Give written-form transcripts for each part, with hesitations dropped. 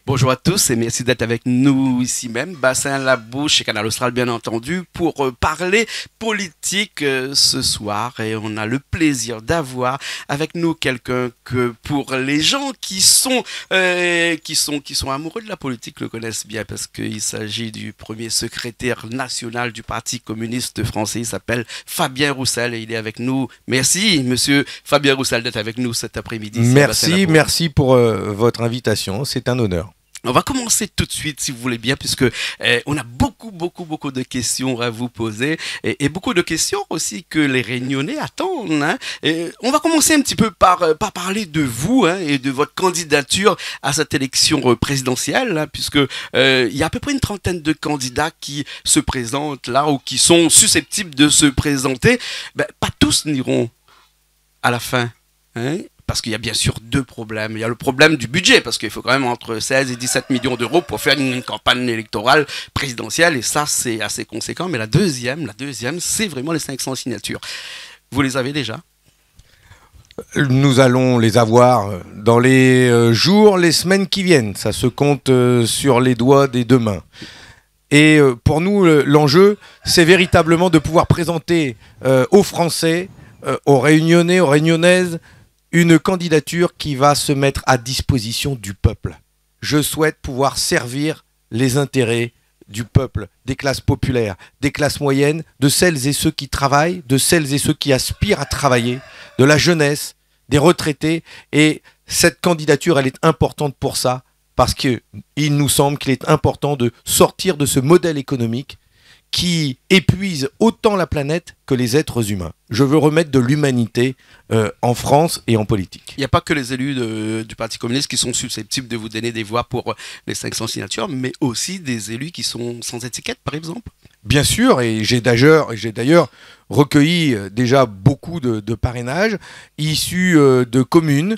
Bonjour à tous et merci d'être avec nous ici même, Bassin La Bouche chez Canal Austral bien entendu, pour parler politique ce soir. Et on a le plaisir d'avoir avec nous quelqu'un que pour les gens qui sont amoureux de la politique le connaissent bien, parce qu'il s'agit du premier secrétaire national du Parti communiste français. Il s'appelle Fabien Roussel et il est avec nous. Merci monsieur Fabien Roussel d'être avec nous cet après-midi. Merci pour votre invitation, c'est un honneur. On va commencer tout de suite, si vous voulez bien, puisque on a beaucoup de questions à vous poser et beaucoup de questions aussi que les Réunionnais attendent. Hein. On va commencer un petit peu par parler de vous et de votre candidature à cette élection présidentielle, hein, puisque il y a à peu près une trentaine de candidats qui se présentent là ou qui sont susceptibles de se présenter. Ben, pas tous n'iront à la fin. Hein. Parce qu'il y a bien sûr deux problèmes. Il y a le problème du budget, parce qu'il faut quand même entre 16 et 17 millions d'euros pour faire une campagne électorale présidentielle, et ça, c'est assez conséquent. Mais la deuxième, c'est vraiment les 500 signatures. Vous les avez déjà? Nous allons les avoir dans les jours, les semaines qui viennent. Ça se compte sur les doigts des deux mains. Et pour nous, l'enjeu, c'est véritablement de pouvoir présenter aux Français, aux Réunionnais, aux Réunionnaises, une candidature qui va se mettre à disposition du peuple. Je souhaite pouvoir servir les intérêts du peuple, des classes populaires, des classes moyennes, de celles et ceux qui travaillent, de celles et ceux qui aspirent à travailler, de la jeunesse, des retraités. Et cette candidature, elle est importante pour ça, parce qu'il nous semble qu'il est important de sortir de ce modèle économique qui épuise autant la planète que les êtres humains. Je veux remettre de l'humanité en France et en politique. Il n'y a pas que les élus du Parti communiste qui sont susceptibles de vous donner des voix pour les 500 signatures, mais aussi des élus qui sont sans étiquette, par exemple. Bien sûr, et j'ai d'ailleurs recueilli déjà beaucoup de parrainages issus de communes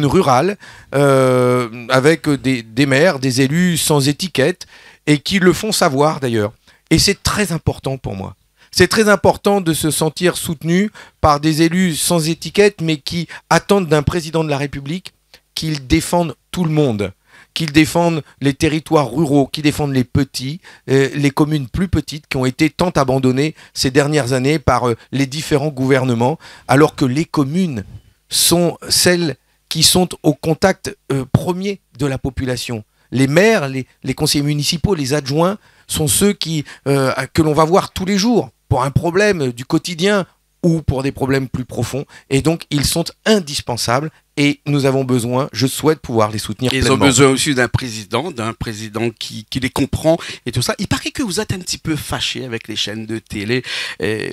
rurales, avec des maires, des élus sans étiquette, et qui le font savoir d'ailleurs. Et c'est très important pour moi. C'est très important de se sentir soutenu par des élus sans étiquette, mais qui attendent d'un président de la République qu'il défende tout le monde, qu'il défende les territoires ruraux, qu'il défende les petits, les communes plus petites qui ont été tant abandonnées ces dernières années par les différents gouvernements, alors que les communes sont celles qui sont au contact premier de la population. Les maires, les conseillers municipaux, les adjoints sont ceux que l'on va voir tous les jours pour un problème du quotidien ou pour des problèmes plus profonds. Et donc, ils sont indispensables et nous avons besoin, je souhaite pouvoir les soutenir pleinement. Ils ont besoin aussi d'un président qui les comprend et tout ça. Il paraît que vous êtes un petit peu fâché avec les chaînes de télé.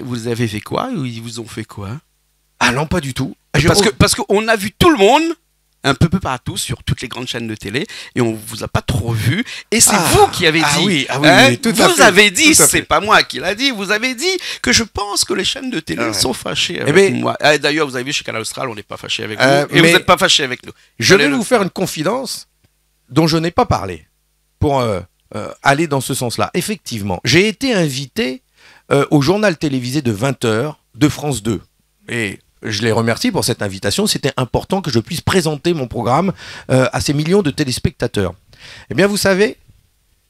Vous avez fait quoi ou ils vous ont fait quoi? Ah non, pas du tout. Parce qu'on a vu tout le monde un peu partout sur toutes les grandes chaînes de télé et on vous a pas trop vu et c'est vous qui avez dit. Oui, tout à fait. Vous avez dit, c'est pas moi qui l'a dit, vous avez dit que je pense que les chaînes de télé sont fâchées avec moi. D'ailleurs, vous avez vu chez Canal Austral, on n'est pas fâché avec vous et vous n'êtes pas fâché avec nous. Je vais vous faire une confidence dont je n'ai pas parlé pour aller dans ce sens-là. Effectivement, j'ai été invité au journal télévisé de 20h de France 2 et je les remercie pour cette invitation. C'était important que je puisse présenter mon programme à ces millions de téléspectateurs. Eh bien, vous savez,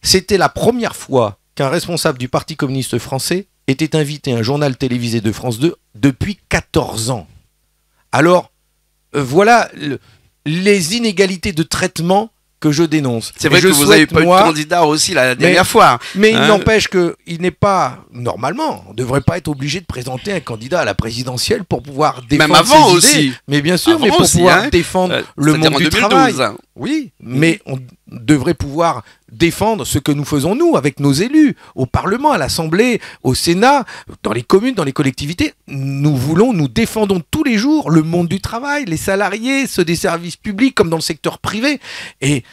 c'était la première fois qu'un responsable du Parti communiste français était invité à un journal télévisé de France 2 depuis 14 ans. Alors, voilà les inégalités de traitement que je dénonce. C'est vrai que vous n'avez pas eu de candidat aussi la dernière fois. Mais il n'empêche qu'il n'est pas, normalement, on ne devrait pas être obligé de présenter un candidat à la présidentielle pour pouvoir défendre même avant ses aussi. idées. Mais bien sûr, avant mais pour aussi, pouvoir défendre le monde du travail. Oui, mais on devrait pouvoir défendre ce que nous faisons nous avec nos élus au Parlement, à l'Assemblée, au Sénat, dans les communes, dans les collectivités. Nous défendons tous les jours le monde du travail, les salariés, ceux des services publics comme dans le secteur privé. Et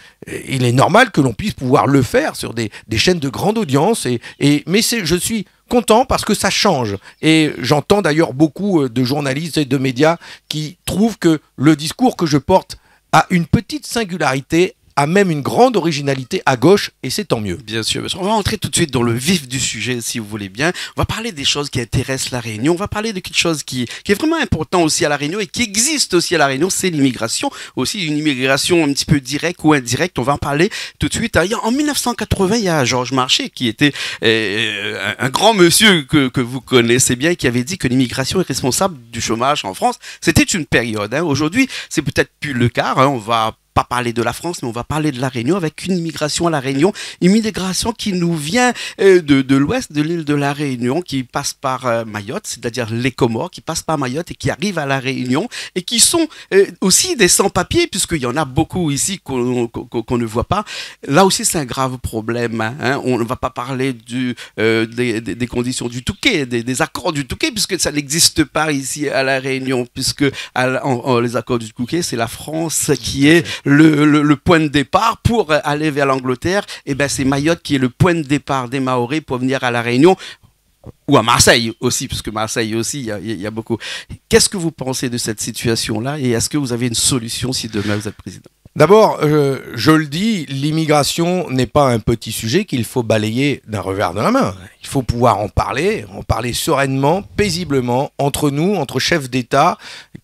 il est normal que l'on puisse pouvoir le faire sur des chaînes de grande audience. Mais je suis content parce que ça change. Et j'entends d'ailleurs beaucoup de journalistes et de médias qui trouvent que le discours que je porte a une petite singularité a même une grande originalité à gauche, et c'est tant mieux. Bien sûr, bien sûr. On va entrer tout de suite dans le vif du sujet, si vous voulez bien. On va parler des choses qui intéressent la Réunion. On va parler de quelque chose qui est vraiment important aussi à la Réunion et qui existe aussi à la Réunion, c'est l'immigration. Aussi une immigration un petit peu directe ou indirecte. On va en parler tout de suite. En 1980, il y a Georges Marchais qui était un grand monsieur que vous connaissez bien, qui avait dit que l'immigration est responsable du chômage en France. C'était une période. Aujourd'hui, c'est peut-être plus le cas. On va pas parler de la France, mais on va parler de la Réunion avec une immigration à la Réunion, une immigration qui nous vient de l'ouest de l'île de la Réunion, qui passe par Mayotte, c'est-à-dire les Comores, qui passe par Mayotte et qui arrive à la Réunion et qui sont aussi des sans-papiers, puisqu'il y en a beaucoup ici qu'on ne voit pas. Là aussi, c'est un grave problème. Hein. On ne va pas parler des conditions du Touquet, des accords du Touquet, puisque ça n'existe pas ici à la Réunion, puisque les accords du Touquet, c'est la France qui est le point de départ pour aller vers l'Angleterre. Et ben c'est Mayotte qui est le point de départ des Mahorais pour venir à la Réunion ou à Marseille aussi, puisque Marseille aussi il y a beaucoup. Qu'est-ce que vous pensez de cette situation-là et est-ce que vous avez une solution si demain vous êtes président? D'abord, je le dis, l'immigration n'est pas un petit sujet qu'il faut balayer d'un revers de la main. Il faut pouvoir en parler sereinement, paisiblement, entre nous, entre chefs d'État,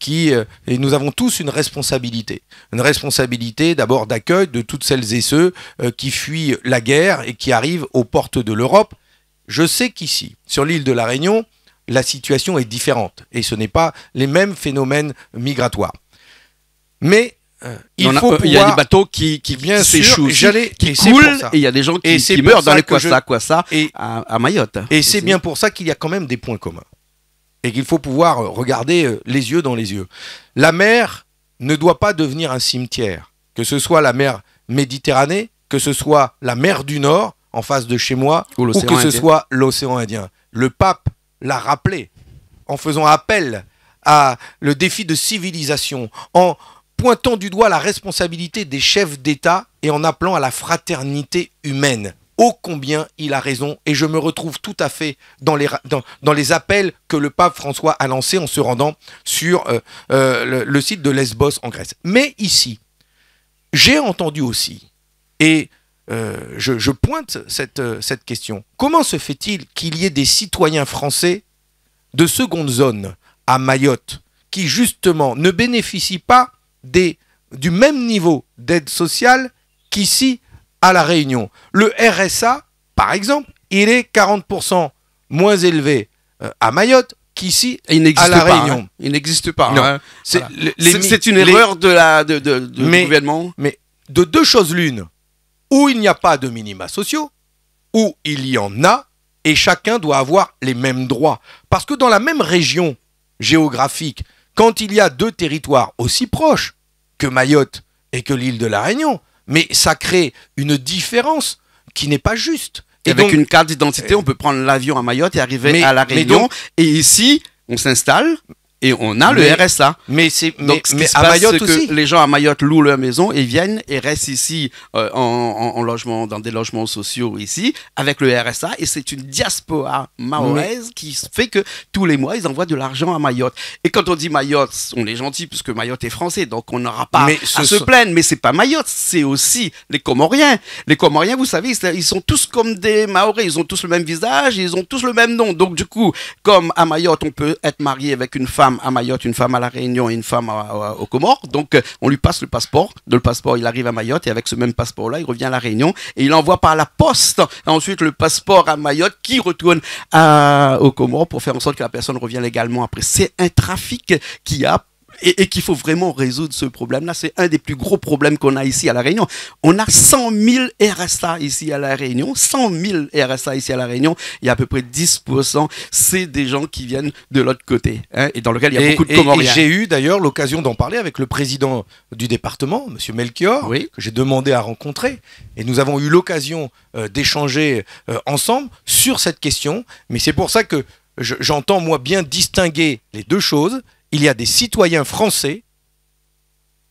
et nous avons tous une responsabilité. Une responsabilité d'abord d'accueil de toutes celles et ceux qui fuient la guerre et qui arrivent aux portes de l'Europe. Je sais qu'ici, sur l'île de la Réunion, la situation est différente et ce n'est pas les mêmes phénomènes migratoires. Mais il y a des bateaux qui bien s'échouent, qui coulent, et il y a des gens qui meurent dans les Kwassa à Mayotte. Et c'est bien pour ça qu'il y a quand même des points communs. Et qu'il faut pouvoir regarder les yeux dans les yeux. La mer ne doit pas devenir un cimetière. Que ce soit la mer Méditerranée, que ce soit la mer du Nord, en face de chez moi, ou que ce soit l'océan Indien. Le pape l'a rappelé en faisant appel à le défi de civilisation, en pointant du doigt la responsabilité des chefs d'État et en appelant à la fraternité humaine. Ô combien il a raison, et je me retrouve tout à fait dans les appels que le pape François a lancés en se rendant sur le site de Lesbos en Grèce. Mais ici, j'ai entendu aussi, et je pointe cette question, comment se fait-il qu'il y ait des citoyens français de seconde zone à Mayotte qui justement ne bénéficient pas du même niveau d'aide sociale qu'ici à La Réunion. Le RSA, par exemple, il est 40% moins élevé à Mayotte qu'ici à La Réunion. Hein. Il n'existe pas. Non. Hein. C'est une erreur du gouvernement. Mais de deux choses l'une, où il n'y a pas de minima sociaux, où il y en a, et chacun doit avoir les mêmes droits. Parce que dans la même région géographique, quand il y a deux territoires aussi proches que Mayotte et que l'île de la Réunion, mais ça crée une différence qui n'est pas juste. Et avec une carte d'identité, on peut prendre l'avion à Mayotte et arriver à la Réunion. Et ici, on s'installe et on a le RSA. Mais à Mayotte aussi. Les gens à Mayotte louent leur maison et viennent et restent ici en logement, dans des logements sociaux ici, avec le RSA. Et c'est une diaspora mahoraise qui fait que tous les mois, ils envoient de l'argent à Mayotte. Et quand on dit Mayotte, on est gentil puisque Mayotte est français, donc on n'aura pas à se plaindre. Mais c'est pas Mayotte, c'est aussi les Comoriens. Les Comoriens, vous savez, ils sont tous comme des Mahorais. Ils ont tous le même visage, ils ont tous le même nom. Donc du coup, comme à Mayotte, on peut être marié avec une femme à Mayotte, une femme à La Réunion et une femme aux Comores. Donc, on lui passe le passeport. De le passeport, il arrive à Mayotte et avec ce même passeport-là, il revient à La Réunion et il envoie par la poste ensuite le passeport à Mayotte qui retourne aux Comores pour faire en sorte que la personne revienne légalement après. C'est un trafic qui a et qu'il faut vraiment résoudre ce problème-là. C'est un des plus gros problèmes qu'on a ici à La Réunion. On a 100 000 RSA ici à La Réunion. 100 000 RSA ici à La Réunion. Il y a à peu près 10%. C'est des gens qui viennent de l'autre côté. Hein, et dans lequel il y a beaucoup de Comoriens. Et j'ai eu d'ailleurs l'occasion d'en parler avec le président du département, M. Melchior, que j'ai demandé à rencontrer. Et nous avons eu l'occasion d'échanger ensemble sur cette question. Mais c'est pour ça que j'entends, moi, bien distinguer les deux choses. Il y a des citoyens français,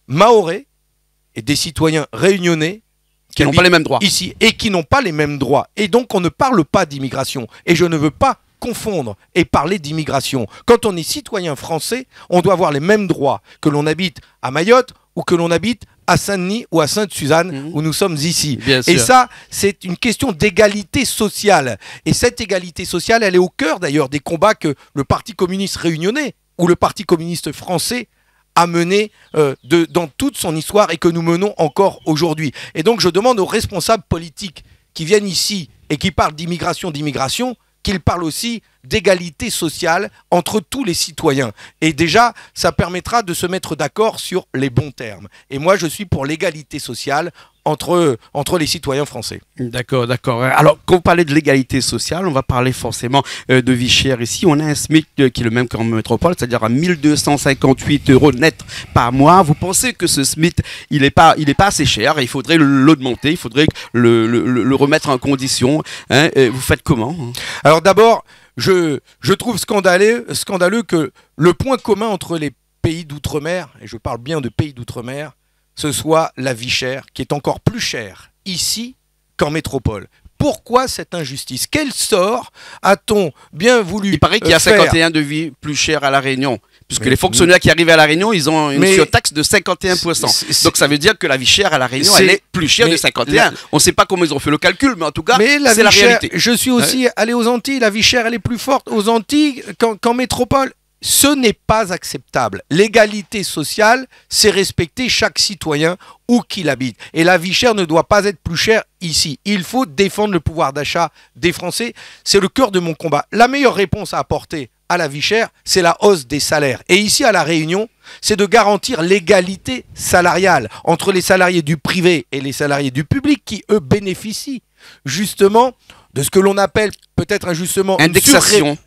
mahorais, et des citoyens réunionnais qui n'ont pas les mêmes droits ici et qui n'ont pas les mêmes droits. Et donc on ne parle pas d'immigration. Et je ne veux pas confondre et parler d'immigration. Quand on est citoyen français, on doit avoir les mêmes droits que l'on habite à Mayotte ou que l'on habite à Saint-Denis ou à Sainte-Suzanne, où nous sommes ici. Bien sûr. Et ça, c'est une question d'égalité sociale. Et cette égalité sociale, elle est au cœur d'ailleurs des combats que le Parti communiste réunionnais ou le Parti communiste français a mené dans toute son histoire et que nous menons encore aujourd'hui. Et donc je demande aux responsables politiques qui viennent ici et qui parlent d'immigration, qu'ils parlent aussi d'égalité sociale entre tous les citoyens. Et déjà, ça permettra de se mettre d'accord sur les bons termes. Et moi, je suis pour l'égalité sociale entre les citoyens français. D'accord, d'accord. Alors, quand vous parlez de l'égalité sociale, on va parler forcément de vie chère ici. On a un SMIC qui est le même qu'en métropole, c'est-à-dire à 1258 euros net par mois. Vous pensez que ce SMIC, il est pas assez cher, il faudrait l'augmenter, il faudrait le remettre en condition, hein. Vous faites comment? Alors d'abord, je trouve scandaleux que le point commun entre les pays d'outre-mer, et je parle bien de pays d'outre-mer, ce soit la vie chère, qui est encore plus chère ici qu'en métropole. Pourquoi cette injustice? Quel sort a-t-on bien voulu faire? Il paraît qu'il y a 51 de vie plus cher à La Réunion, puisque les fonctionnaires qui arrivent à La Réunion, ils ont une surtaxe de 51%. Donc ça veut dire que la vie chère à La Réunion, elle est plus chère de 51. On ne sait pas comment ils ont fait le calcul, mais en tout cas, c'est la réalité. Je suis aussi allé aux Antilles, la vie chère, elle est plus forte aux Antilles qu'en métropole. Ce n'est pas acceptable. L'égalité sociale, c'est respecter chaque citoyen où qu'il habite. Et la vie chère ne doit pas être plus chère ici. Il faut défendre le pouvoir d'achat des Français. C'est le cœur de mon combat. La meilleure réponse à apporter à la vie chère, c'est la hausse des salaires. Et ici, à La Réunion, c'est de garantir l'égalité salariale entre les salariés du privé et les salariés du public qui, eux, bénéficient justement de ce que l'on appelle peut-être injustement indexation.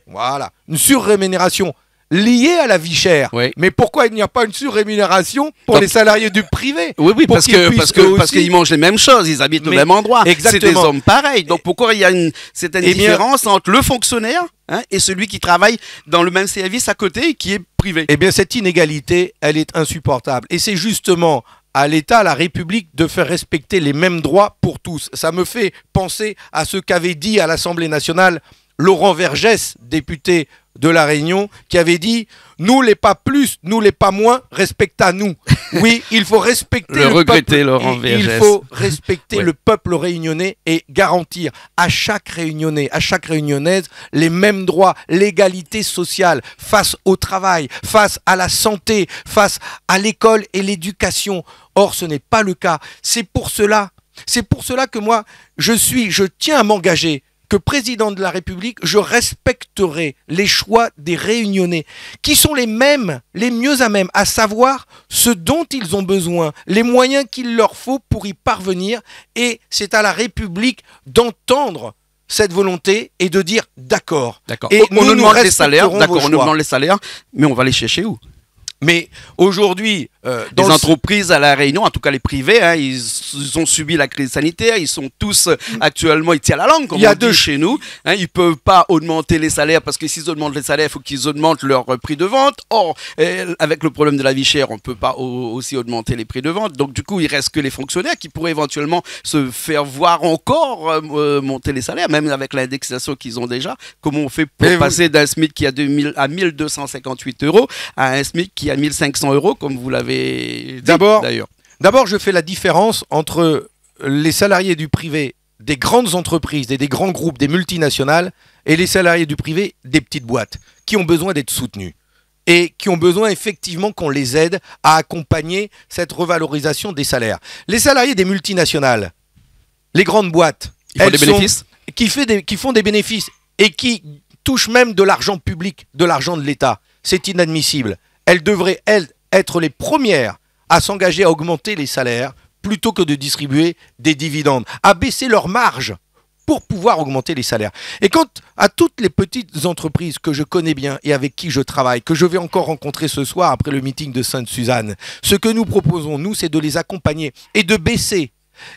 Une surrémunération lié à la vie chère. Oui. Mais pourquoi il n'y a pas une surrémunération pour les salariés du privé? Oui, parce qu'ils mangent les mêmes choses, ils habitent au même endroit. C'est des hommes pareils. Donc pourquoi il y a une certaine différence entre le fonctionnaire et celui qui travaille dans le même service à côté et qui est privé? Eh bien, cette inégalité, elle est insupportable. Et c'est justement à l'État, à la République, de faire respecter les mêmes droits pour tous. Ça me fait penser à ce qu'avait dit à l'Assemblée nationale Laurent Vergès, député de La Réunion, qui avait dit « Nous les pas plus, nous les pas moins, respecte à nous ». Oui, il faut respecter le peuple. Laurent Vergès. Il faut respecter le peuple réunionnais et garantir à chaque Réunionnais, à chaque Réunionnaise, les mêmes droits, l'égalité sociale face au travail, face à la santé, face à l'école et l'éducation. Or, ce n'est pas le cas. C'est pour cela que moi, je tiens à m'engager que président de la République, je respecterai les choix des Réunionnais, qui sont les mêmes, les mieux à même, à savoir ce dont ils ont besoin, les moyens qu'il leur faut pour y parvenir, et c'est à la République d'entendre cette volonté et de dire d'accord. Et on nous demande les salaires, d'accord, on nous demande les salaires, mais on va les chercher où? Mais aujourd'hui, les entreprises à La Réunion, en tout cas les privés, ils ont subi la crise sanitaire, ils sont tous actuellement, ils tirent la langue, comme on dit chez nous. Ils ne peuvent pas augmenter les salaires parce que s'ils augmentent les salaires, il faut qu'ils augmentent leur prix de vente. Or, avec le problème de la vie chère, on ne peut pas aussi augmenter les prix de vente. Donc du coup, il ne reste que les fonctionnaires qui pourraient éventuellement se faire voir encore monter les salaires, même avec l'indexation qu'ils ont déjà. Comment on fait pour passer d'un SMIC qui a 1258 euros à un SMIC qui a 1500 euros, comme vous l'avez dit d'ailleurs. D'abord, je fais la différence entre les salariés du privé des grandes entreprises et des grands groupes, des multinationales, et les salariés du privé des petites boîtes, qui ont besoin d'être soutenus et qui ont besoin effectivement qu'on les aide à accompagner cette revalorisation des salaires. Les salariés des multinationales, les grandes boîtes, ils font des bénéfices, qui font des bénéfices et qui touchent même de l'argent public, de l'argent de l'État. C'est inadmissible. Elles devraient, elles, être les premières à s'engager à augmenter les salaires plutôt que de distribuer des dividendes, à baisser leurs marges pour pouvoir augmenter les salaires. Et quant à toutes les petites entreprises que je connais bien et avec qui je travaille, que je vais encore rencontrer ce soir après le meeting de Sainte-Suzanne, ce que nous proposons, nous, c'est de les accompagner et de baisser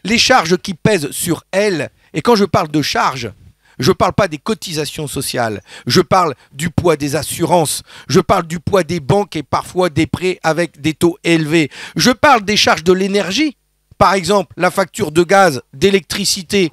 les charges qui pèsent sur elles. Et quand je parle de charges, je ne parle pas des cotisations sociales, je parle du poids des assurances, je parle du poids des banques et parfois des prêts avec des taux élevés. Je parle des charges de l'énergie, par exemple la facture de gaz, d'électricité,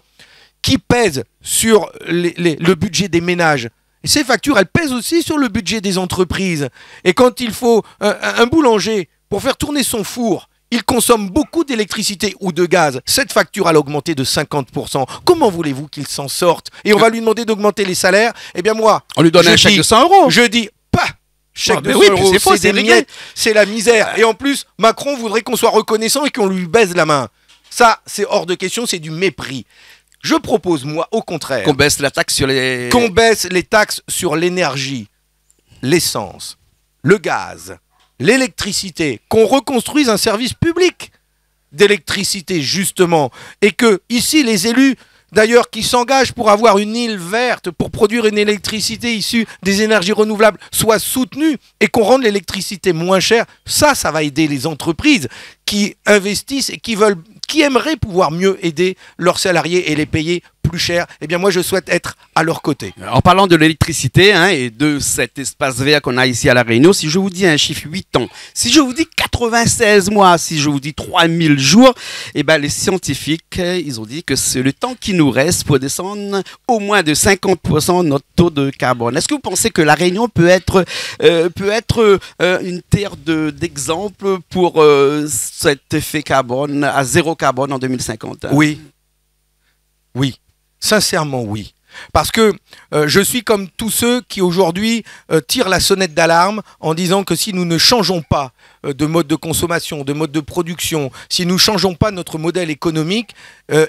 qui pèse sur le budget des ménages. Et ces factures, elles pèsent aussi sur le budget des entreprises. Et quand il faut un boulanger, pour faire tourner son four, ils consomment beaucoup d'électricité ou de gaz. Cette facture, elle a augmenté de 50%. Comment voulez-vous qu'ils s'en sortent? Et on va lui demander d'augmenter les salaires. Eh bien moi, on lui donne un chèque de 100 euros. Je dis, pas chèque de 100 oui, euros, c'est des miettes, c'est la misère. Et en plus, Macron voudrait qu'on soit reconnaissant et qu'on lui baise la main. Ça, c'est hors de question, c'est du mépris. Je propose, moi, au contraire, qu'on baisse la taxe sur les... qu'on baisse les taxes sur l'énergie, l'essence, le gaz, l'électricité, qu'on reconstruise un service public d'électricité, justement, et que, ici, les élus, d'ailleurs, qui s'engagent pour avoir une île verte, pour produire une électricité issue des énergies renouvelables, soient soutenus et qu'on rende l'électricité moins chère, ça va aider les entreprises qui investissent et qui aimeraient pouvoir mieux aider leurs salariés et les payer plus cher. Eh bien, moi, je souhaite être à leur côté. En parlant de l'électricité et de cet espace vert qu'on a ici à La Réunion, si je vous dis un chiffre 8 ans, si je vous dis 96 mois, si je vous dis 3000 jours, eh ben, les scientifiques, ils ont dit que c'est le temps qui nous reste pour descendre au moins de 50% notre taux de carbone. Est-ce que vous pensez que La Réunion peut être une terre d'exemple pour cet effet carbone à zéro carbone en 2050? Oui. Oui. Sincèrement, oui. Parce que je suis comme tous ceux qui aujourd'hui tirent la sonnette d'alarme en disant que si nous ne changeons pas de mode de consommation, de mode de production, si nous ne changeons pas notre modèle économique,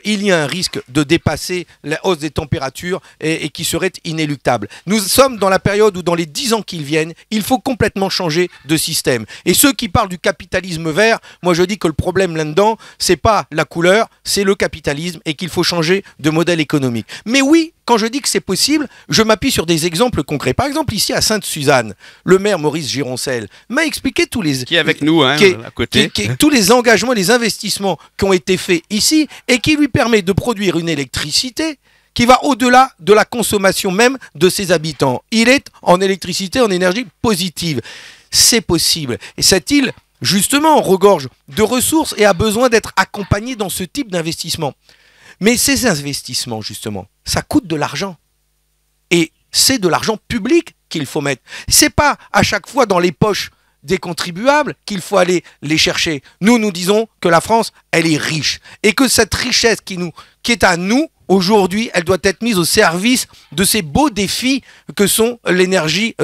il y a un risque de dépasser la hausse des températures et qui serait inéluctable. Nous sommes dans la période où dans les 10 ans qui viennent, il faut complètement changer de système. Et ceux qui parlent du capitalisme vert, moi je dis que le problème là-dedans, c'est pas la couleur, c'est le capitalisme et qu'il faut changer de modèle économique. Mais oui, quand je dis que c'est possible, je m'appuie sur des exemples concrets. Par exemple, ici à Sainte-Suzanne, le maire Maurice Gironcel m'a expliqué tous les... Qui est avec nous, à côté. Tous les engagements, les investissements qui ont été faits ici et qui lui permet de produire une électricité qui va au-delà de la consommation même de ses habitants. Il est en électricité, en énergie positive. C'est possible. Et cette île, justement, regorge de ressources et a besoin d'être accompagnée dans ce type d'investissement. Mais ces investissements, justement, ça coûte de l'argent. Et c'est de l'argent public qu'il faut mettre. C'est pas à chaque fois dans les poches des contribuables qu'il faut aller les chercher. Nous disons que la France, elle est riche. Et que cette richesse qui est à nous, aujourd'hui, elle doit être mise au service de ces beaux défis que sont l'énergie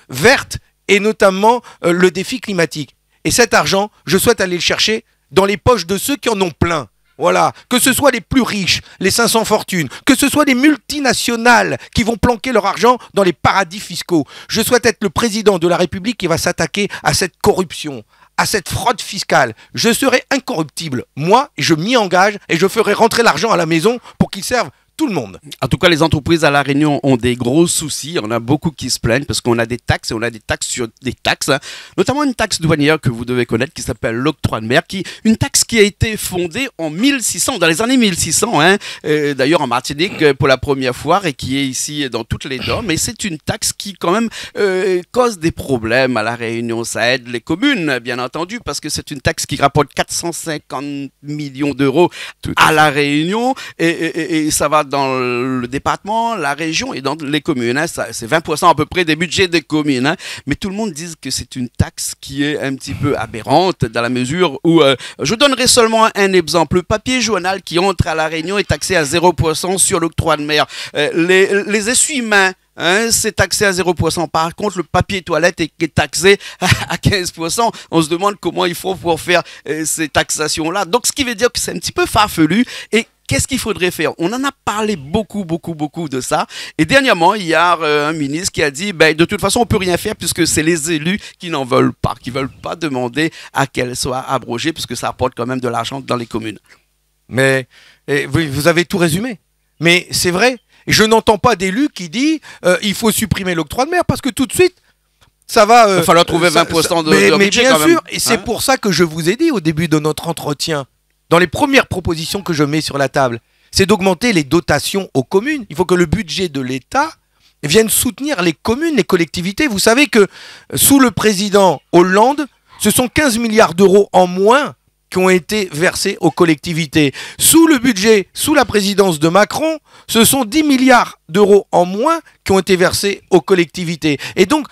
verte et notamment le défi climatique. Et cet argent, je souhaite aller le chercher dans les poches de ceux qui en ont plein. Voilà, que ce soit les plus riches, les 500 fortunes, que ce soit les multinationales qui vont planquer leur argent dans les paradis fiscaux. Je souhaite être le président de la République qui va s'attaquer à cette corruption, à cette fraude fiscale. Je serai incorruptible, moi, et je m'y engage et je ferai rentrer l'argent à la maison pour qu'il serve tout le monde. En tout cas, les entreprises à La Réunion ont des gros soucis. On a beaucoup qui se plaignent parce qu'on a des taxes et on a des taxes sur des taxes. Notamment une taxe douanière que vous devez connaître qui s'appelle l'octroi de mer. Une taxe qui a été fondée en 1600, dans les années 1600. D'ailleurs en Martinique pour la première fois et qui est ici dans toutes les DOM. Mais c'est une taxe qui quand même cause des problèmes à La Réunion. Ça aide les communes, bien entendu, parce que c'est une taxe qui rapporte 450 millions d'euros à La Réunion. Et ça va dans le département, la région et dans les communes. C'est 20% à peu près des budgets des communes. Mais tout le monde dit que c'est une taxe qui est un petit peu aberrante dans la mesure où, je donnerai seulement un exemple. Le papier journal qui entre à La Réunion est taxé à 0% sur l'octroi de mer. Les essuie-mains, c'est taxé à 0%. Par contre, le papier toilette est taxé à 15%. On se demande comment il faut pour faire ces taxations-là. Donc, ce qui veut dire que c'est un petit peu farfelu. Et qu'est-ce qu'il faudrait faire? On en a parlé beaucoup de ça. Et dernièrement, il y a un ministre qui a dit, de toute façon, on peut rien faire puisque c'est les élus qui n'en veulent pas, qui veulent pas demander à qu'elle soit abrogée puisque ça apporte quand même de l'argent dans les communes. Mais vous avez tout résumé. Mais c'est vrai. Et je n'entends pas d'élus qui dit il faut supprimer l'octroi de mer parce que tout de suite, ça va... il va falloir trouver 20% de mais budget bien quand sûr, même. Et c'est pour ça que je vous ai dit au début de notre entretien, dans les premières propositions que je mets sur la table, c'est d'augmenter les dotations aux communes. Il faut que le budget de l'État vienne soutenir les communes, les collectivités. Vous savez que sous le président Hollande, ce sont 15 milliards d'euros en moins qui ont été versés aux collectivités. Sous le budget, sous la présidence de Macron, ce sont 10 milliards d'euros en moins qui ont été versés aux collectivités. Et donc,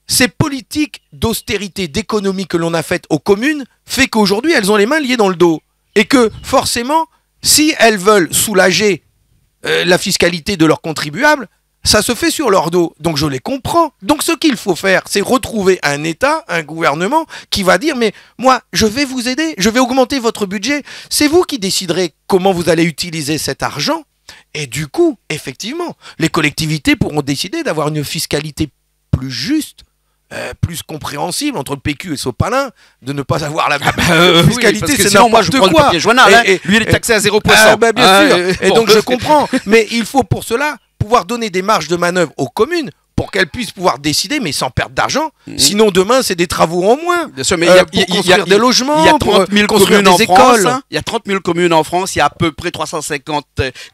ces politiques d'austérité, d'économie que l'on a faites aux communes fait qu'aujourd'hui, elles ont les mains liées dans le dos. Et que, forcément, si elles veulent soulager la fiscalité de leurs contribuables, ça se fait sur leur dos. Donc je les comprends. Donc ce qu'il faut faire, c'est retrouver un État, un gouvernement qui va dire, mais moi, je vais vous aider, je vais augmenter votre budget. C'est vous qui déciderez comment vous allez utiliser cet argent. Et du coup, effectivement, les collectivités pourront décider d'avoir une fiscalité plus juste, plus compréhensible entre le PQ et Sopalin, de ne pas avoir la fiscalité, oui, c'est n'importe quoi. Lui, il est taxé à 0%. Bien sûr. Et donc je comprends. Mais il faut pour cela pouvoir donner des marges de manœuvre aux communes pour qu'elles puissent pouvoir décider, mais sans perdre d'argent. Sinon, demain, c'est des travaux en moins. Bien sûr, mais pour construire des logements, il y a 30 000 pour construire communes des en France. écoles. Il y a 30 000 communes en France. Il y a à peu près 350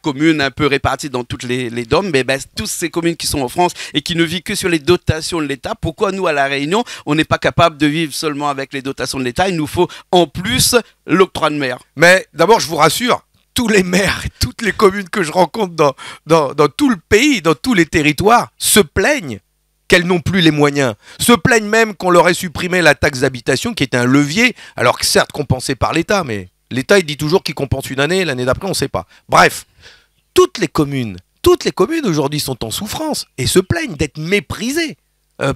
communes un peu réparties dans toutes les DOM. Mais tous ces communes qui sont en France et qui ne vivent que sur les dotations de l'État, pourquoi nous, à La Réunion, on n'est pas capable de vivre seulement avec les dotations de l'État? Il nous faut en plus l'octroi de mer. Mais d'abord, je vous rassure, tous les maires et toutes les communes que je rencontre dans tout le pays, dans tous les territoires, se plaignent qu'elles n'ont plus les moyens. Se plaignent même qu'on leur ait supprimé la taxe d'habitation, qui était un levier, alors que certes compensé par l'État, mais l'État il dit toujours qu'il compense une année, l'année d'après on ne sait pas. Bref, toutes les communes aujourd'hui sont en souffrance et se plaignent d'être méprisées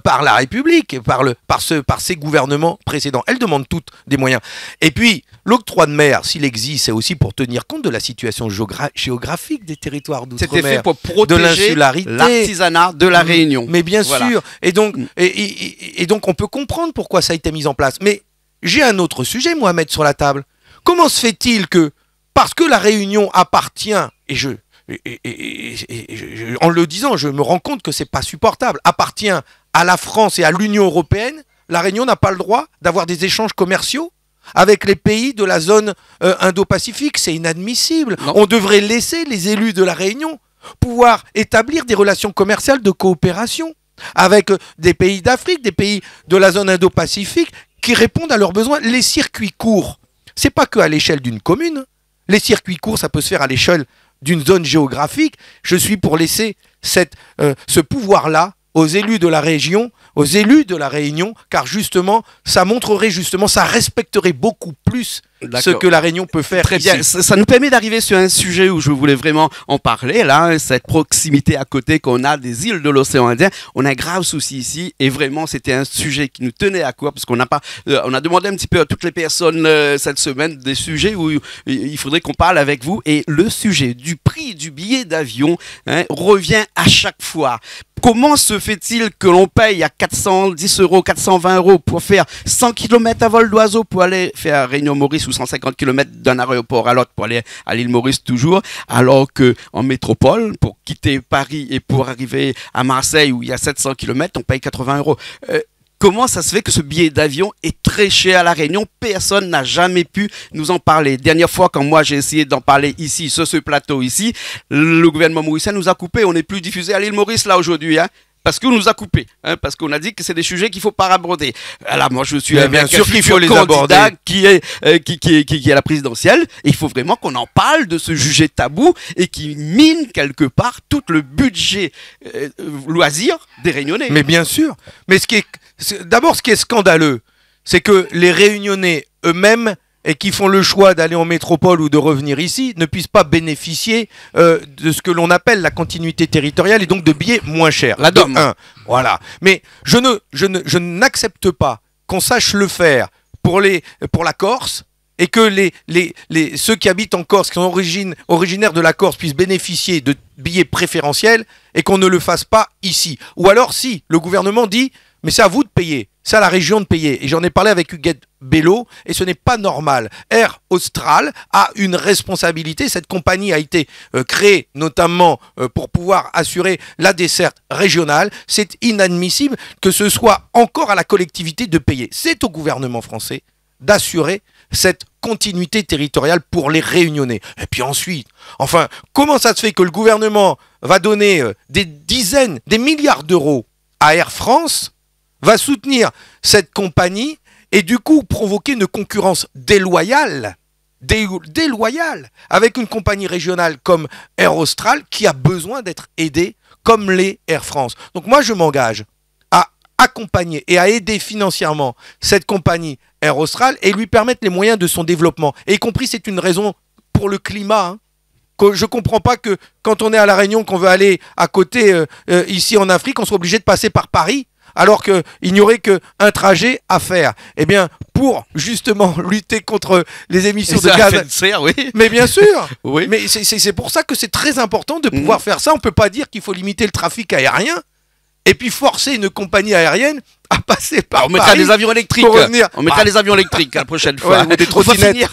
par la République et par ces gouvernements précédents. Elles demandent toutes des moyens. Et puis, l'octroi de mer, s'il existe, c'est aussi pour tenir compte de la situation géographique des territoires d'outre-mer. C'était fait pour protéger l'artisanat de La Réunion. Mais bien sûr. Et donc, on peut comprendre pourquoi ça a été mis en place. Mais j'ai un autre sujet, moi, à mettre sur la table. Comment se fait-il que, parce que La Réunion appartient, en le disant, je me rends compte que c'est pas supportable, appartient à la France et à l'Union européenne, La Réunion n'a pas le droit d'avoir des échanges commerciaux avec les pays de la zone Indo-Pacifique? C'est inadmissible. Non. On devrait laisser les élus de La Réunion pouvoir établir des relations commerciales de coopération avec des pays d'Afrique, des pays de la zone Indo-Pacifique qui répondent à leurs besoins. Les circuits courts, c'est pas que à l'échelle d'une commune. Les circuits courts, ça peut se faire à l'échelle d'une zone géographique. Je suis pour laisser ce pouvoir-là aux élus de la région, aux élus de la Réunion, car justement, ça montrerait justement, ça respecterait beaucoup plus ce que la Réunion peut faire. Très bien, ça nous permet d'arriver sur un sujet où je voulais vraiment en parler, là, cette proximité à côté qu'on a des îles de l'océan Indien. On a un grave souci ici, et vraiment, c'était un sujet qui nous tenait à cœur, parce qu'on n'a pas, on a demandé un petit peu à toutes les personnes cette semaine des sujets où il faudrait qu'on parle avec vous, et le sujet du prix du billet d'avion revient à chaque fois. Comment se fait-il que l'on paye à 410 €, 420 € pour faire 100 km à vol d'oiseau pour aller faire Réunion-Maurice ou 150 km d'un aéroport à l'autre pour aller à l'île Maurice toujours, alors qu'en métropole, pour quitter Paris et pour arriver à Marseille où il y a 700 km, on paye 80 €. Comment ça se fait que ce billet d'avion est très cher à La Réunion? Personne n'a jamais pu nous en parler. Dernière fois, quand moi j'ai essayé d'en parler ici, sur ce plateau ici, le gouvernement mauricien nous a coupé. On n'est plus diffusé à l'île Maurice là aujourd'hui, parce qu'on nous a coupé, parce qu'on a dit que c'est des sujets qu'il ne faut pas aborder. Alors moi je suis bien sûr qu'il faut les candidat qui est à la présidentielle, et il faut vraiment qu'on en parle de ce sujet tabou et qui mine quelque part tout le budget loisir des Réunionnais. Mais bien sûr, mais d'abord ce qui est scandaleux, c'est que les Réunionnais eux-mêmes et qui font le choix d'aller en métropole ou de revenir ici ne puissent pas bénéficier de ce que l'on appelle la continuité territoriale et donc de billets moins chers. La DOM. Voilà. Mais je n'accepte pas qu'on sache le faire pour la Corse et que ceux qui habitent en Corse, qui sont originaires de la Corse, puissent bénéficier de billets préférentiels et qu'on ne le fasse pas ici. Ou alors si le gouvernement dit « mais c'est à vous de payer ». C'est à la région de payer. Et j'en ai parlé avec Huguette Bello, et ce n'est pas normal. Air Austral a une responsabilité. Cette compagnie a été créée notamment pour pouvoir assurer la desserte régionale. C'est inadmissible que ce soit encore à la collectivité de payer. C'est au gouvernement français d'assurer cette continuité territoriale pour les Réunionnais. Et puis ensuite, enfin, comment ça se fait que le gouvernement va donner des milliards d'euros à Air France, va soutenir cette compagnie et du coup provoquer une concurrence déloyale avec une compagnie régionale comme Air Austral qui a besoin d'être aidée comme les Air France. Donc moi je m'engage à accompagner et à aider financièrement cette compagnie Air Austral et lui permettre les moyens de son développement. Et y compris, c'est une raison pour le climat, hein. Je ne comprends pas que quand on est à La Réunion, qu'on veut aller à côté, ici en Afrique, on soit obligé de passer par Paris, alors qu'il n'y aurait qu'un trajet à faire. Eh bien, pour justement lutter contre les émissions de gaz... Oui. Mais bien sûr. Oui. Mais c'est pour ça que c'est très important de pouvoir faire ça. On ne peut pas dire qu'il faut limiter le trafic aérien et puis forcer une compagnie aérienne à passer par on mettra Paris des avions électriques. On mettra des avions électriques la prochaine fois. Ouais, ou des trottinettes.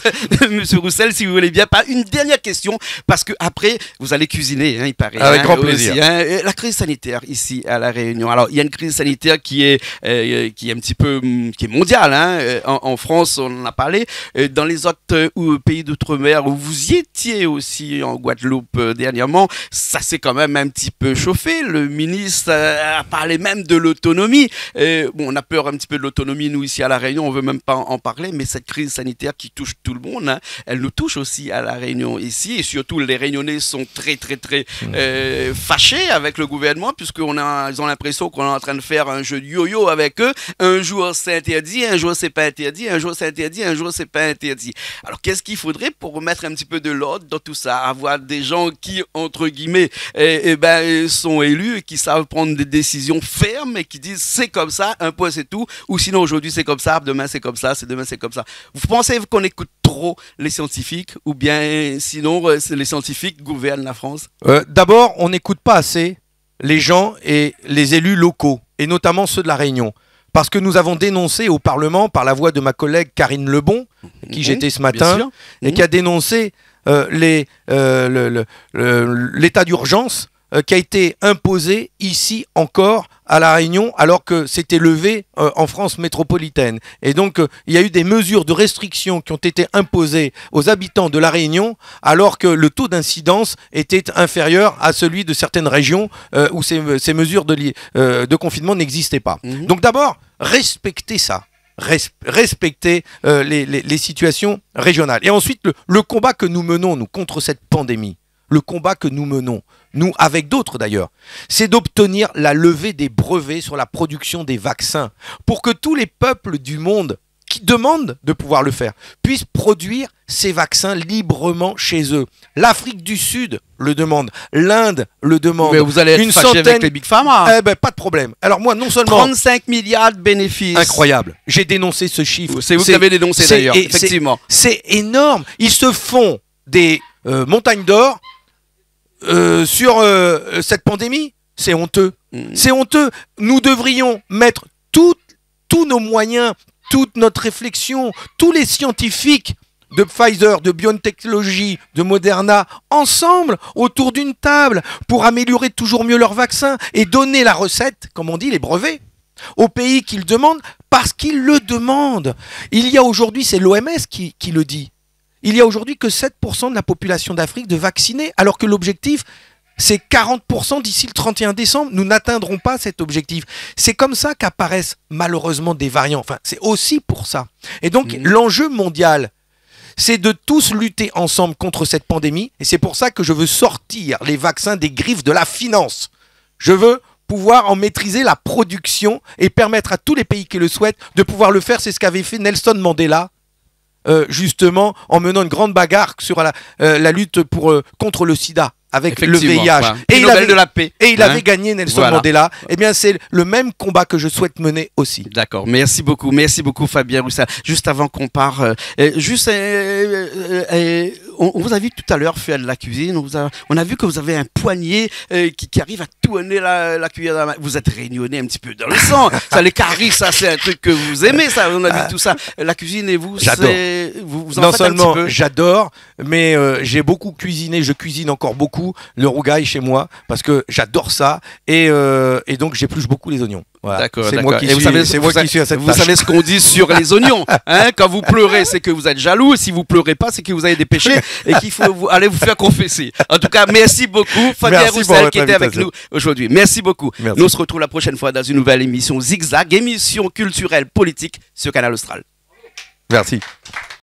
Monsieur Roussel, si vous voulez bien, pas une dernière question, parce que après vous allez cuisiner, hein, il paraît. Avec grand plaisir. Aussi, hein. La crise sanitaire ici à La Réunion. Alors il y a une crise sanitaire qui est un petit peu qui est mondiale. Hein. En France, on en a parlé. Dans les autres pays d'outre-mer où vous y étiez aussi en Guadeloupe dernièrement, ça s'est quand même un petit peu chauffé. Le ministre a parlé même de l'autonomie. Bon, on a peur un petit peu de l'autonomie, nous, ici à La Réunion, on veut même pas en parler, mais cette crise sanitaire qui touche tout le monde, hein, elle nous touche aussi à La Réunion ici, et surtout les Réunionnais sont très fâchés avec le gouvernement, puisqu'ils ont l'impression qu'on est en train de faire un jeu de yo-yo avec eux. Un jour c'est interdit, un jour c'est pas interdit, un jour c'est interdit, un jour c'est pas interdit. Alors qu'est-ce qu'il faudrait pour remettre un petit peu de l'ordre dans tout ça, avoir des gens qui, entre guillemets, sont élus et qui savent prendre des décisions fermes et qui disent c'est comme ça, un point c'est tout, ou sinon aujourd'hui c'est comme ça, demain c'est comme ça, demain c'est comme ça. Vous pensez qu'on écoute trop les scientifiques, ou bien sinon les scientifiques gouvernent la France? D'abord, on n'écoute pas assez les gens et les élus locaux, et notamment ceux de La Réunion. Parce que nous avons dénoncé au Parlement, par la voix de ma collègue Karine Lebon, qui j'étais ce matin, et qui a dénoncé l'état d'urgence qui a été imposé ici encore à La Réunion, alors que c'était levé en France métropolitaine. Et donc, il y a eu des mesures de restriction qui ont été imposées aux habitants de La Réunion, alors que le taux d'incidence était inférieur à celui de certaines régions où ces mesures de confinement n'existaient pas. Donc d'abord, respectez ça. Respecter les situations régionales. Et ensuite, le combat que nous menons, nous, contre cette pandémie, le combat que nous menons, nous, avec d'autres d'ailleurs, c'est d'obtenir la levée des brevets sur la production des vaccins pour que tous les peuples du monde qui demandent de pouvoir le faire puissent produire ces vaccins librement chez eux. L'Afrique du Sud le demande, l'Inde le demande. Mais vous allez être fâché avec les Big Pharma. Pas de problème. Alors moi, non seulement... 35 milliards de bénéfices. Incroyable. J'ai dénoncé ce chiffre. C'est vous qui avez dénoncé d'ailleurs, effectivement. C'est énorme. Ils se font des montagnes d'or sur cette pandémie. C'est honteux. C'est honteux. Nous devrions mettre tous nos moyens, toute notre réflexion, tous les scientifiques de Pfizer, de Biotechnologie, de Moderna, ensemble, autour d'une table, pour améliorer toujours mieux leurs vaccins et donner la recette, comme on dit, les brevets, aux pays qui le demandent, parce qu'ils le demandent. Il y a aujourd'hui, c'est l'OMS qui le dit, il y a aujourd'hui que 7% de la population d'Afrique de vaccinés, alors que l'objectif, c'est 40% d'ici le 31 décembre. Nous n'atteindrons pas cet objectif. C'est comme ça qu'apparaissent malheureusement des variants. Enfin, c'est aussi pour ça. Et donc, l'enjeu mondial, c'est de tous lutter ensemble contre cette pandémie. Et c'est pour ça que je veux sortir les vaccins des griffes de la finance. Je veux pouvoir en maîtriser la production et permettre à tous les pays qui le souhaitent de pouvoir le faire. C'est ce qu'avait fait Nelson Mandela. Justement, en menant une grande bagarre sur la lutte contre le sida avec le VIH. Et il avait de la paix. Et il avait gagné Nelson Mandela. Eh bien, c'est le même combat que je souhaite mener aussi. D'accord. Merci beaucoup, Fabien Roussel. Juste avant qu'on part, on vous a vu tout à l'heure faire de la cuisine. On a vu que vous avez un poignet qui arrive à tourner la cuillère dans la main. Vous êtes réunionnais un petit peu dans le sang. Ça, les caries, ça, c'est un truc que vous aimez, ça. On a vu tout ça. La cuisine et vous, j'adore. Vous en non faites un seulement petit peu. J'adore, mais j'ai beaucoup cuisiné. Je cuisine encore beaucoup le rougail chez moi parce que j'adore ça et donc j'épluche beaucoup les oignons. Voilà. D'accord, c'est moi qui suis à cette tâche. Vous savez ce qu'on dit sur les oignons, hein? Quand vous pleurez, c'est que vous êtes jaloux. Si vous pleurez pas, c'est que vous avez des péchés et qu'il faut aller vous faire confesser. En tout cas, merci beaucoup, Fabien Roussel, qui était avec nous aujourd'hui. Merci beaucoup. Merci. Nous on se retrouve la prochaine fois dans une nouvelle émission Zigzag, émission culturelle politique sur Canal Austral. Merci.